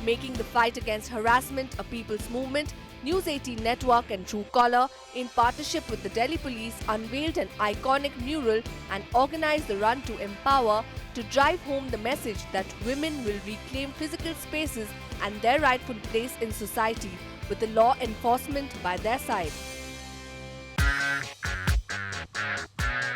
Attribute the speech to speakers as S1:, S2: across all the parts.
S1: making the fight against harassment a people's movement, News18 Network and Truecaller, in partnership with the Delhi Police, unveiled an iconic mural and organized the Run to Empower to drive home the message that women will reclaim physical spaces and their rightful place in society, with the law enforcement by their side.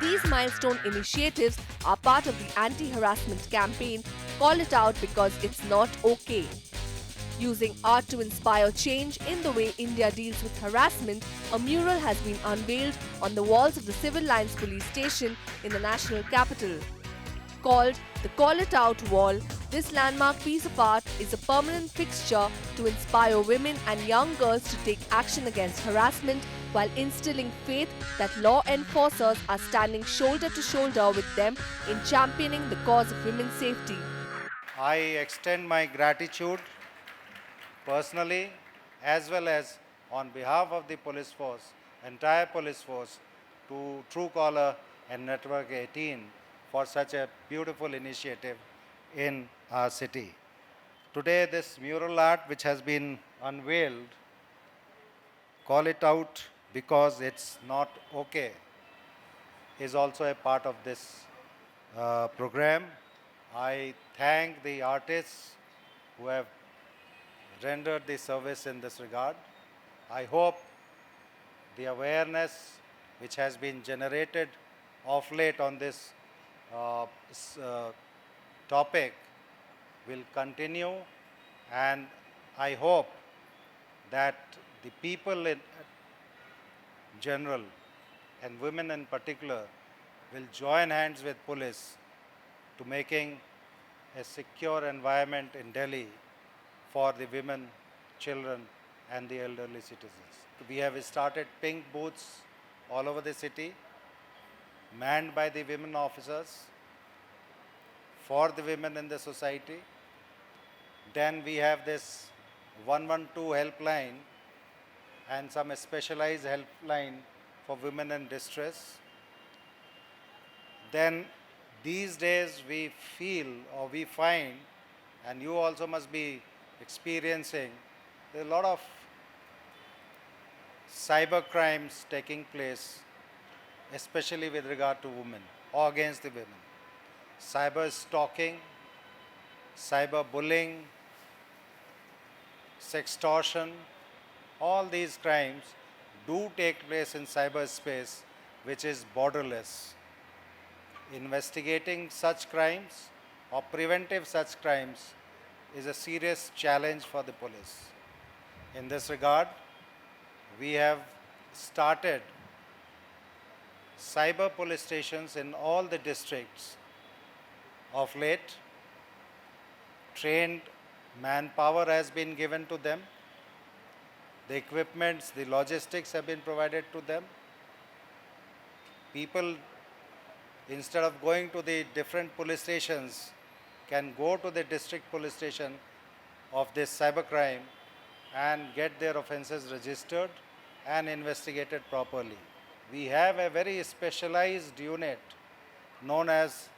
S1: These milestone initiatives are part of the anti-harassment campaign Call It Out Because It's Not Okay. Using art to inspire change in the way India deals with harassment, a mural has been unveiled on the walls of the Civil Lines Police Station in the national capital. Called the Call It Out Wall, this landmark piece of art is a permanent fixture to inspire women and young girls to take action against harassment while instilling faith that law enforcers are standing shoulder to shoulder with them in championing the cause of women's safety.
S2: I extend my gratitude personally as well as on behalf of the police force, entire police force, to Truecaller and Network 18 for such a beautiful initiative in our city. Today this mural art which has been unveiled, Call It Out Because It's Not Okay, is also a part of this program. I thank the artists who have rendered the service in this regard. I hope the awareness which has been generated of late on this topic will continue, and I hope that the people in general and women in particular will join hands with police to making a secure environment in Delhi for the women, children and the elderly citizens. We have started pink booths all over the city, manned by the women officers for the women in the society. Then we have this 112 helpline and some specialized helpline for women in distress. Then these days we feel or we find, and you also must be experiencing, there are a lot of cyber crimes taking place, especially with regard to women or against the women. Cyber stalking, cyber bullying, sextortion, all these crimes do take place in cyberspace, which is borderless. Investigating such crimes or preventive such crimes is a serious challenge for the police. In this regard, we have started cyber police stations in all the districts of late. Trained manpower has been given to them. The equipments, the logistics have been provided to them. People, instead of going to the different police stations, can go to the district police station of this cybercrime and get their offences registered and investigated properly. We have a very specialized unit known as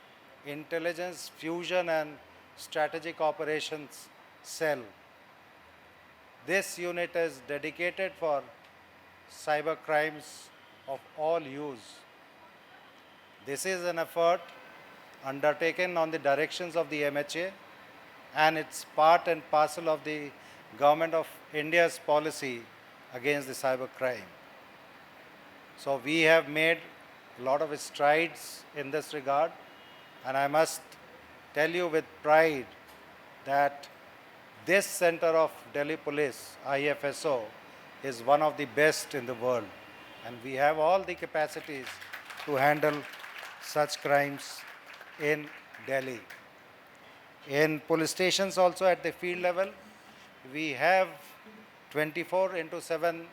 S2: Intelligence Fusion and Strategic Operations Cell. This unit is dedicated for cyber crimes of all hues. This is an effort undertaken on the directions of the MHA, and it's part and parcel of the Government of India's policy against the cyber crime. So we have made a lot of strides in this regard, and I must tell you with pride that this center of Delhi Police, IFSO, is one of the best in the world, and we have all the capacities to handle such crimes in Delhi. In police stations also at the field level, we have 24/7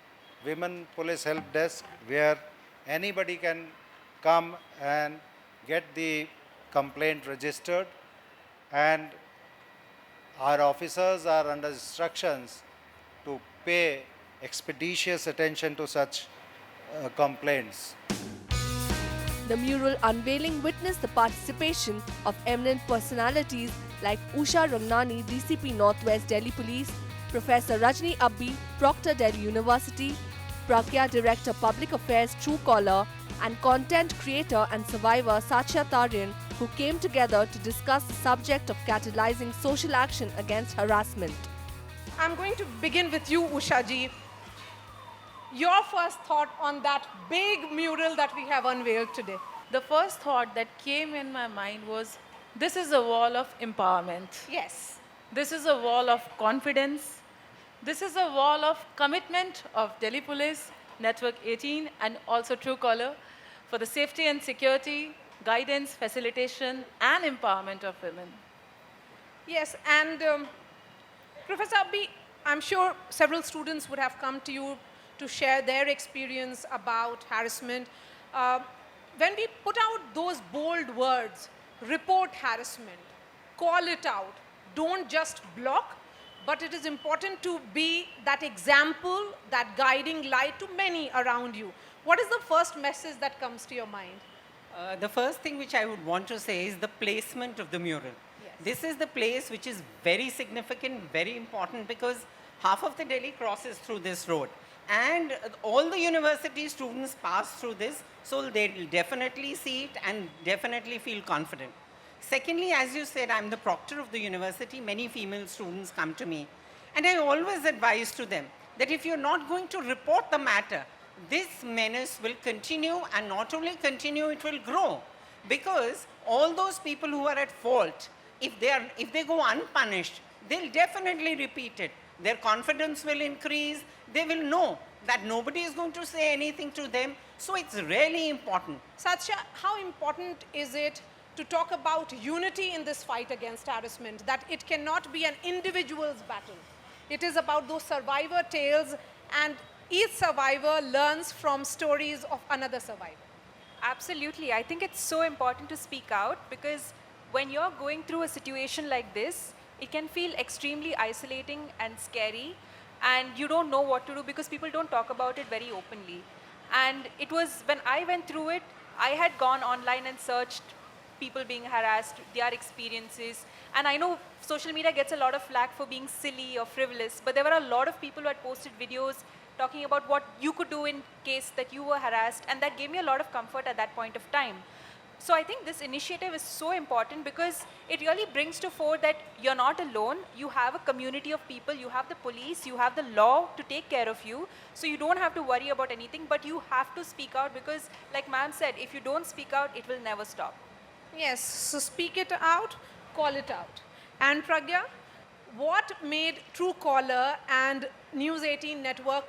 S2: women police help desk where anybody can come and get the complaint registered, and our officers are under instructions to pay expeditious attention to such complaints.
S1: The mural unveiling witnessed the participation of eminent personalities like Usha Rangnani, DCP Northwest Delhi Police, Professor Rajni Abbi, Proctor Delhi University, Pragya Director Public Affairs Truecaller, and content creator and survivor Satya Taryan, who came together to discuss the subject of catalyzing social action against harassment.
S3: I'm going to begin with you, Usha ji. Your first thought on that big mural that we have unveiled today.
S4: The first thought that came in my mind was, this is a wall of empowerment.
S3: Yes.
S4: This is a wall of confidence. This is a wall of commitment of Delhi Police, Network 18, and also Truecaller for the safety and security, guidance, facilitation, and empowerment of women.
S3: Yes, and Professor Abbi, I'm sure several students would have come to you to share their experience about harassment. When we put out those bold words, report harassment, call it out, don't just block, but it is important to be that example, that guiding light to many around you. What is the first message that comes to your mind?
S5: The first thing which I would want to say is the placement of the mural.
S3: Yes.
S5: This is the place which is very significant, very important, because half of the Delhi crosses through this road. And all the university students pass through this, so they'll definitely see it and definitely feel confident. Secondly, as you said, I'm the proctor of the university. Many female students come to me. And I always advise to them that if you're not going to report the matter, this menace will continue, and not only continue, it will grow. Because all those people who are at fault, if they go unpunished, they'll definitely repeat it. Their confidence will increase. They will know that nobody is going to say anything to them. So it's really important.
S3: Satya, how important is it to talk about unity in this fight against harassment, that it cannot be an individual's battle? It is about those survivor tales, and each survivor learns from stories of another survivor.
S6: Absolutely. I think it's so important to speak out, because when you're going through a situation like this, it can feel extremely isolating and scary, and you don't know what to do because people don't talk about it very openly. And it was when I went through it, I had gone online and searched people being harassed, their experiences. And I know social media gets a lot of flack for being silly or frivolous, but there were a lot of people who had posted videos talking about what you could do in case that you were harassed, and that gave me a lot of comfort at that point of time. So I think this initiative is so important because it really brings to fore that you're not alone. You have a community of people, you have the police, you have the law to take care of you. So you don't have to worry about anything, but you have to speak out, because like ma'am said, if you don't speak out, it will never stop.
S3: Yes, so speak it out, call it out. And Pragya, what made Truecaller and News 18 Network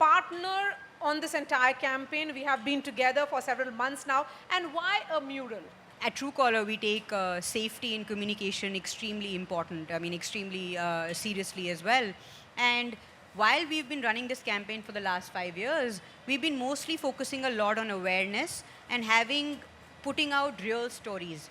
S3: partner on this entire campaign? We have been together for several months now. And why a mural?
S7: At Truecaller, we take safety in communication extremely important. I mean, extremely seriously as well. And while we've been running this campaign for the last 5 years, we've been mostly focusing a lot on awareness and putting out real stories.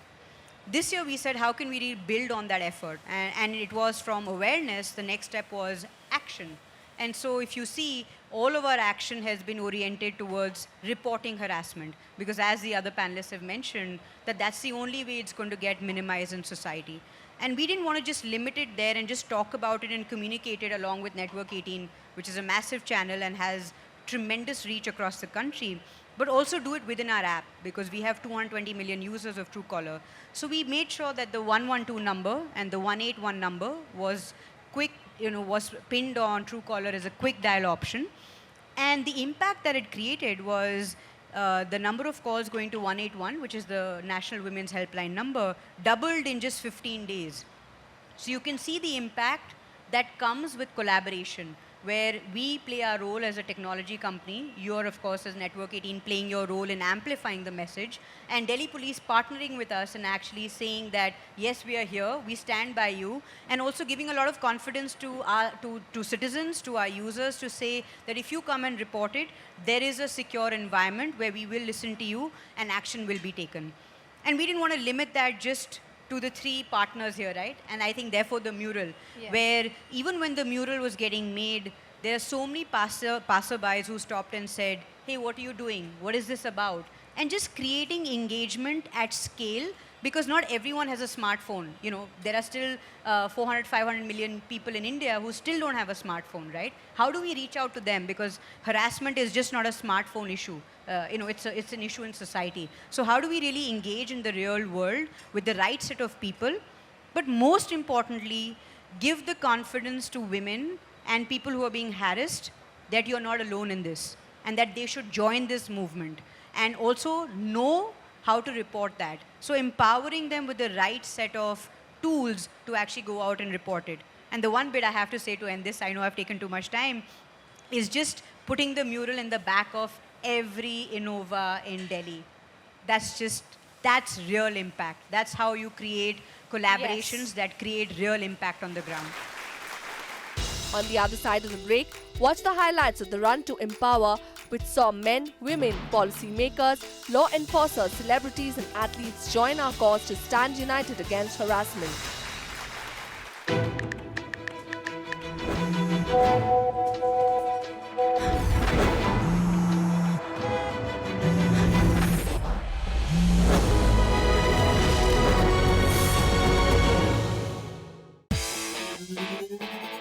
S7: This year we said, how can we build on that effort? And it was from awareness, the next step was action. And so if you see, all of our action has been oriented towards reporting harassment, because as the other panelists have mentioned, that's the only way it's going to get minimized in society. And we didn't want to just limit it there and just talk about it and communicate it along with Network 18, which is a massive channel and has tremendous reach across the country, but also do it within our app, because we have 220 million users of Truecaller. So we made sure that the 112 number and the 181 number was quick, was pinned on Truecaller as a quick dial option. And the impact that it created was the number of calls going to 181, which is the National Women's Helpline number, doubled in just 15 days. So you can see the impact that comes with collaboration, where we play our role as a technology company. You're, of course, as Network 18, playing your role in amplifying the message, and Delhi Police partnering with us and actually saying that, yes, we are here, we stand by you, and also giving a lot of confidence to citizens, to our users, to say that if you come and report it, there is a secure environment where we will listen to you and action will be taken. And we didn't want to limit that just to the 3 partners here, right? And I think therefore the mural, where even when the mural was getting made, there are so many passerbys who stopped and said, hey, what are you doing? What is this about? And just creating engagement at scale because not everyone has a smartphone. You know, there are still 400, 500 million people in India who still don't have a smartphone, right? How do we reach out to them? Because harassment is just not a smartphone issue. You know, it's an issue in society. So how do we really engage in the real world with the right set of people? But most importantly, give the confidence to women and people who are being harassed that you're not alone in this and that they should join this movement and also know how to report that. So empowering them with the right set of tools to actually go out and report it. And the one bit I have to say to end this, I know I've taken too much time, is just putting the mural in the back of every Innova in Delhi. That's real impact. That's how you create collaborations that create real impact on the ground.
S1: On the other side of the break, watch the highlights of the Run to Empower, which saw men, women, policymakers, law enforcers, celebrities and athletes join our cause to stand united against harassment.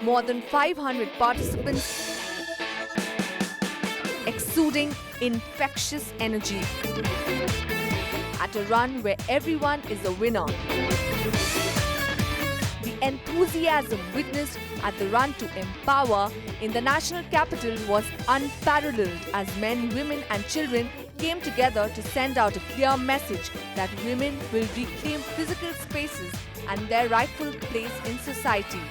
S1: More than 500 participants exuding infectious energy at a run where everyone is a winner. The enthusiasm witnessed at the Run to Empower in the national capital was unparalleled as men, women and children came together to send out a clear message that women will reclaim physical spaces and their rightful place in society.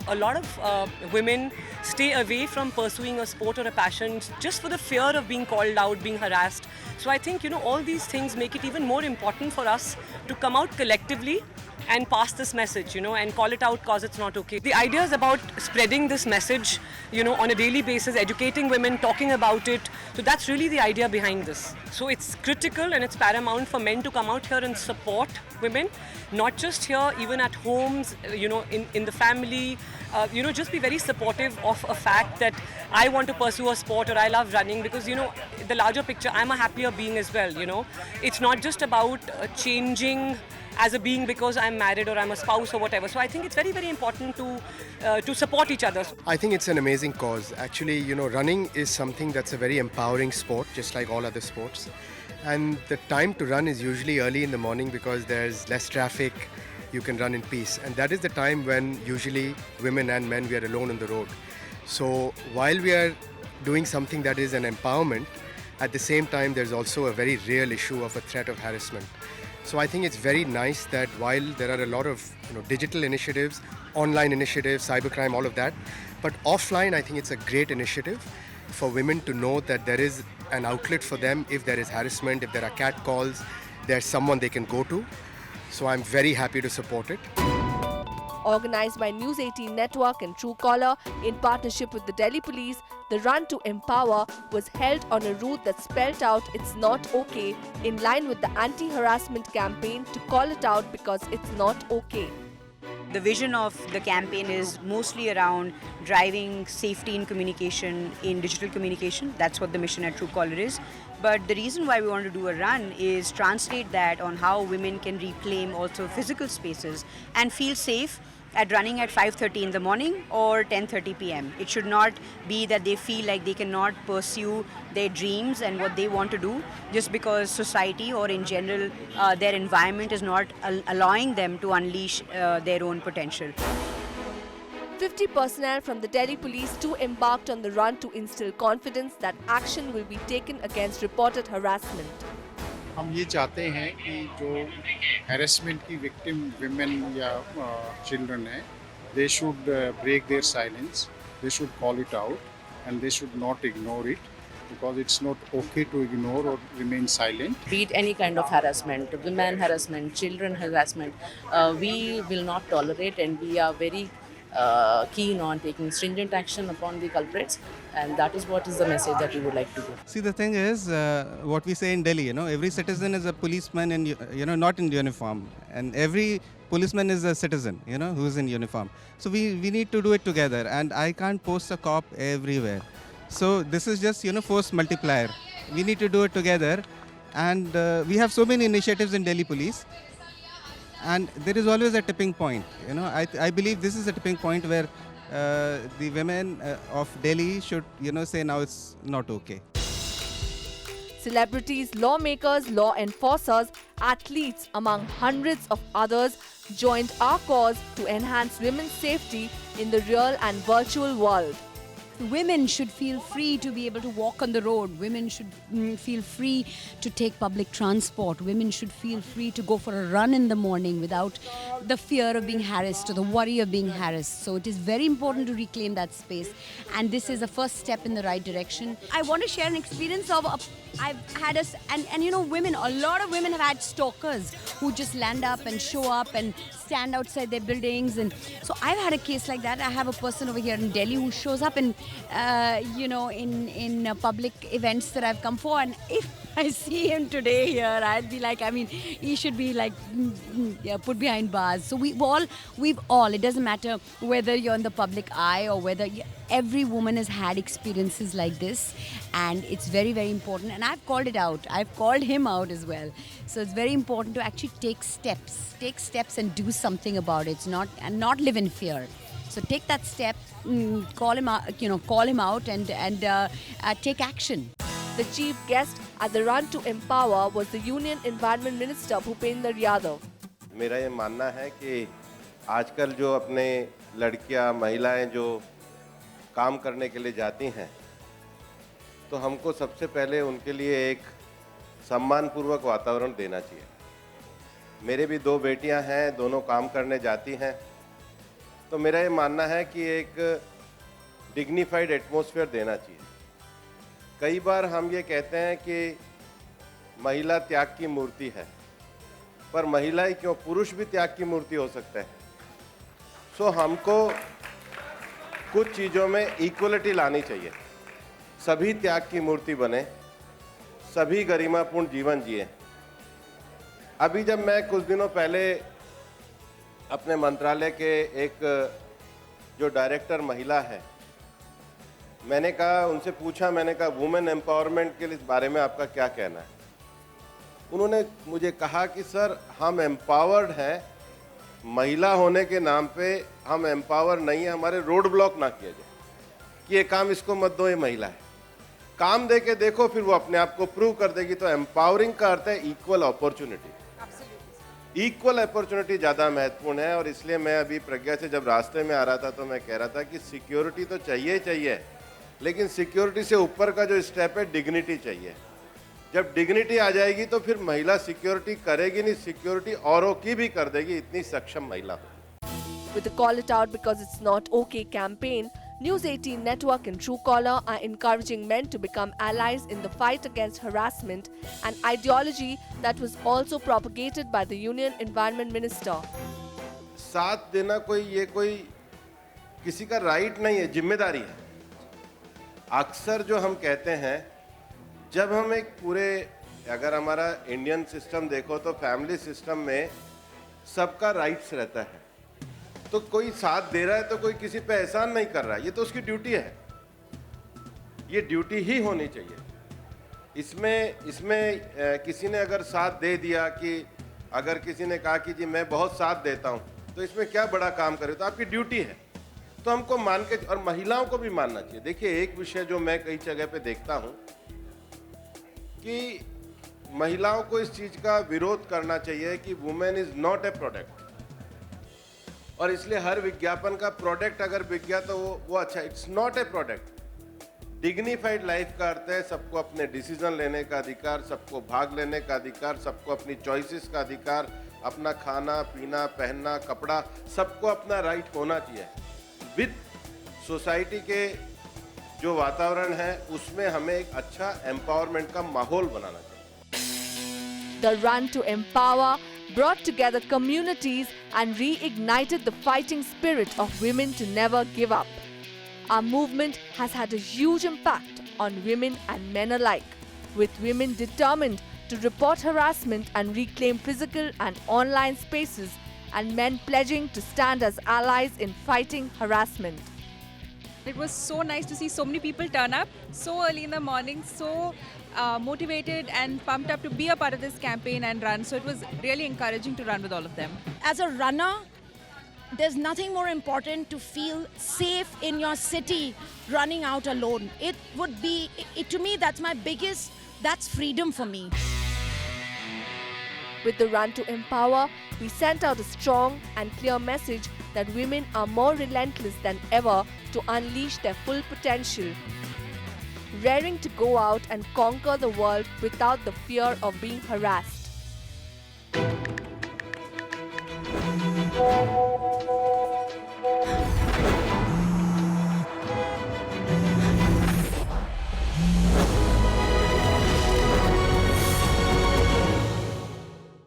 S8: A lot of women stay away from pursuing a sport or a passion just for the fear of being called out, being harassed. So I think, all these things make it even more important for us to come out collectively and pass this message, and call it out because it's not okay. The idea is about spreading this message, on a daily basis, educating women, talking about it. So that's really the idea behind this. So it's critical and it's paramount for men to come out here and support women, not just here, even at homes, in the family. Just be very supportive of a fact that I want to pursue a sport or I love running because, the larger picture, I'm a happier being as well, It's not just about changing as a being because I'm married or I'm a spouse or whatever. So I think it's very, very important to support each other.
S9: I think it's an amazing cause. Actually, running is something that's a very empowering sport, just like all other sports. And the time to run is usually early in the morning because there's less traffic. You can run in peace. And that is the time when usually women and men, we are alone on the road. So while we are doing something that is an empowerment, at the same time, there's also a very real issue of a threat of harassment. So I think it's very nice that while there are a lot of digital initiatives, online initiatives, cybercrime, all of that, but offline, I think it's a great initiative for women to know that there is an outlet for them if there is harassment, if there are catcalls, there's someone they can go to. So I'm very happy to support it.
S1: Organized by News18 Network and Truecaller in partnership with the Delhi Police, the Run to Empower was held on a route that spelled out "It's not okay" in line with the anti-harassment campaign to call it out because it's not okay.
S7: The vision of the campaign is mostly around driving safety in communication, in digital communication. That's what the mission at Truecaller is. But the reason why we want to do a run is translate that on how women can reclaim also physical spaces and feel safe at running at 5:30 in the morning or 10:30 p.m. It should not be that they feel like they cannot pursue their dreams and what they want to do just because society or in general their environment is not allowing them to unleash their own potential.
S1: 50 personnel from the Delhi Police too embarked on the run to instill confidence that action will be taken against reported harassment.
S10: हम ये चाहते हैं कि जो harassment की victim women या children हैं, they should break their silence, they should call it out and they should not ignore it because it's not okay to ignore or remain silent.
S11: Be it any kind of harassment, women harassment, children harassment, we will not tolerate and we are very keen on taking stringent action upon the culprits, and that is what is the message that we would like to do.
S12: See, the thing is, what we say in Delhi, every citizen is a policeman in, not in uniform, and every policeman is a citizen, who is in uniform. So we need to do it together, and I can't post a cop everywhere. So this is just, force multiplier. We need to do it together, and we have so many initiatives in Delhi Police. and there is always a tipping point. I believe this is a tipping point where the women of Delhi should, say now it's not okay.
S1: Celebrities, lawmakers, law enforcers, athletes, among hundreds of others, joined our cause to enhance women's safety in the real and virtual world.
S13: Women should feel free to be able to walk on the road. Women should feel free to take public transport. Women should feel free to go for a run in the morning without the fear of being harassed or the worry of being harassed. So it is very important to reclaim that space. And this is a first step in the right direction. I want to share an experience of I've had women, a lot of women have had stalkers who just land up and show up and stand outside their buildings. And so I've had a case like that. I have a person over here in Delhi who shows up in public events that I've come for. And if I see him today here, I'd be like, he should be like put behind bars. So we've all, it doesn't matter whether you're in the public eye or whether every woman has had experiences like this, and it's very, very important. And I've called it out. I've called him out as well. So it's very important to actually take steps and do something about it. Not live in fear. So take that step, call him out, and take action.
S1: The chief guest at the Run to Empower was the Union Environment Minister Bhupender Yadav.
S14: मेरा ये मानना है कि आजकल जो अपने लड़कियां, महिलाएं जो काम करने के लिए जाती हैं, तो हमको सबसे पहले उनके लिए एक सम्मानपूर्वक वातावरण देना चाहिए। मेरे भी 2 बेटियां हैं, दोनों काम करने जाती हैं, तो मेरा ये मानना है कि एक डिग्निफाइड एटमॉस्फेयर देना चाहिए। कई बार हम ये कहते हैं कि महिला त्याग की मूर्ति है, पर महिला ही क्यों, पुरुष भी त्याग की मूर्ति हो सकते हैं। सो हमको कुछ चीज़ों में इक्वलिटी लानी चाहिए। सभी त्याग की मूर्ति बने, सभी गरिमापूर्ण जीवन जिए। अभी जब मैं कुछ दिनों पहले अपने मंत्रालय के एक जो डायरेक्टर महिला है, मैंने कहा, उनसे पूछा, मैंने कहा वुमेन एम्पावरमेंट के बारे में आपका क्या कहना है। उन्होंने मुझे कहा कि सर हम एम्पावर्ड हैं, महिला होने के नाम पे हम एम्पावर नहीं है, हमारे रोड ब्लॉक ना किया जाए कि ये काम इसको मत दो, ये महिला है। काम दे के देखो, फिर वो अपने आप को प्रूव कर देगी। तो एम्पावरिंग का अर्थ है इक्वल अपॉर्चुनिटी। इक्वल अपॉर्चुनिटी ज़्यादा महत्वपूर्ण है। और इसलिए मैं अभी प्रज्ञा से जब रास्ते में आ रहा था तो मैं कह रहा था कि सिक्योरिटी तो चाहिए ही चाहिए, लेकिन सिक्योरिटी से ऊपर का जो स्टेप है डिग्निटी चाहिए। जब डिग्निटी आ जाएगी तो फिर महिला सिक्योरिटी करेगी नहीं, सिक्योरिटी औरों की भी कर देगी, इतनी सक्षम महिला हो।
S1: With the Call It Out Because It's Not Okay campaign, News18 Network and Truecaller are encouraging men to become allies in the fight against harassment, an ideology that was also propagated by the Union Environment Minister.
S14: साथ देना कोई किसी का right नहीं है, जिम्मेदारी है। अक्सर जो हम कहते हैं, जब हम एक पूरे, अगर हमारा इंडियन सिस्टम देखो तो फैमिली सिस्टम में सबका राइट्स रहता है। तो कोई साथ दे रहा है तो कोई किसी पे एहसान नहीं कर रहा है, ये तो उसकी ड्यूटी है, ये ड्यूटी ही होनी चाहिए। इसमें किसी ने अगर साथ दे दिया, कि अगर किसी ने कहा कि जी मैं बहुत साथ देता हूँ, तो इसमें क्या बड़ा काम करे, तो आपकी ड्यूटी है, तो हमको मान के, और महिलाओं को भी मानना चाहिए। देखिए, एक विषय जो मैं कई जगह पे देखता हूँ कि महिलाओं को इस चीज का विरोध करना चाहिए कि women is not a product, और इसलिए हर विज्ञापन का प्रोडक्ट अगर बिक गया तो वो अच्छा, it's not a product. Dignified life का अर्थ है सबको अपने डिसीजन लेने का अधिकार, सबको भाग लेने का अधिकार, सबको अपनी चॉइसेस का अधिकार, अपना खाना पीना, पहनना, कपड़ा, सबको अपना राइट होना चाहिए। विद सोसाइटी के जो वातावरण है उसमें हमें एक अच्छा एम्पावरमेंट का माहौल बनाना चाहिए।
S1: The Run to Empower brought together communities and reignited the fighting spirit of women to never give up. Our movement has had a huge impact on women and men alike, with women determined to report harassment and reclaim physical and online spaces, and men pledging to stand as allies in fighting harassment.
S6: It was so nice to see so many people turn up so early in the morning, so motivated and pumped up to be a part of this campaign and run. So it was really encouraging to run with all of them.
S15: as a runner, there's nothing more important to feel safe in your city running out alone. It would be, to me, that's freedom for me.
S1: With the Run to Empower, we sent out a strong and clear message that women are more relentless than ever to unleash their full potential, raring to go out and conquer the world without the fear of being harassed.